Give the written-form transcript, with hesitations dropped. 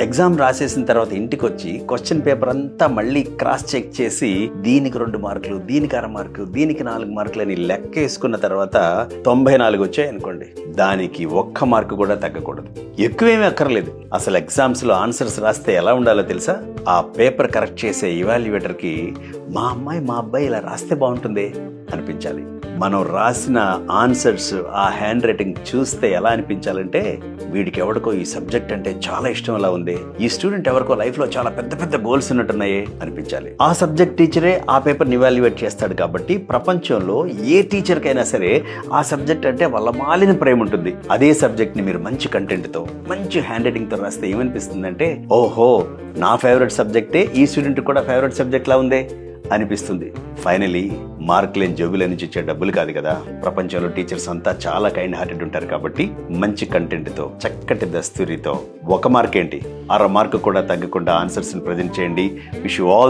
Exam రాసేసిన తర్వాత ఇంటికి వచ్చి క్వశ్చన్ పేపర్ అంతా మళ్ళీ క్రాస్ చెక్ చేసి దీనికి 2 మార్కులు, దీనికి 1/2 మార్కు, దీనికి 4 మార్కులు అని లెక్క వేసుకున్న తర్వాత 94 వచ్చాయి అనుకోండి, దానికి 1 మార్కు కూడా తగ్గకూడదు. ఎక్కువేమీ అక్కర్లేదు. అసలు ఎగ్జామ్స్ లో ఆన్సర్స్ రాస్తే ఎలా ఉండాలో తెలుసా? ఆ పేపర్ కరెక్ట్ చేసే ఇవాల్యుయేటర్ కి మా అమ్మాయి మా అబ్బాయి ఇలా రాస్తే బాగుంటుంది అనిపించాలి. మనం రాసిన ఆన్సర్స్, ఆ హ్యాండ్ రైటింగ్ చూస్తే ఎలా అనిపించాలంటే, వీడికి ఎవరికో ఈ సబ్జెక్ట్ అంటే చాలా ఇష్టం అలా ఉంది, ఈ స్టూడెంట్ ఎవరికో లైఫ్ లో చాలా పెద్ద పెద్ద గోల్స్ ఉన్నట్టున్నాయే అనిపించాలి. ఆ సబ్జెక్ట్ టీచరే ఆ పేపర్ ఇవాల్యుయేట్ చేస్తాడు కాబట్టి ప్రపంచంలో ఏ టీచర్ కైనా సరే ఆ సబ్జెక్ట్ అంటే వాళ్ళ మాలిన ప్రేమ ఉంటుంది. అదే సబ్జెక్ట్ ని మీరు మంచి కంటెంట్ తో, మంచి హ్యాండ్ రైటింగ్ తో రాస్తే ఏమనిపిస్తుందంటే, ఓహో నా ఫేవరెట్ సబ్జెక్టే ఈ స్టూడెంట్ కూడా ఫేవరెట్ సబ్జెక్ట్ లా ఉందే అనిపిస్తుంది. ఫైనలీ మార్కులేని జోబుల నుంచి ఇచ్చే డబ్బులు కాదు కదా. ప్రపంచంలో టీచర్స్ అంతా చాలా కైండ్ హార్టెడ్ ఉంటారు కాబట్టి మంచి కంటెంట్ తో, చక్కటి దస్తూరితో 1 మార్క్ ఏంటి 6 మార్కు కూడా తగ్గకుండా ఆన్సర్స్ ని ప్రజెంట్ చేయండి. Wish you all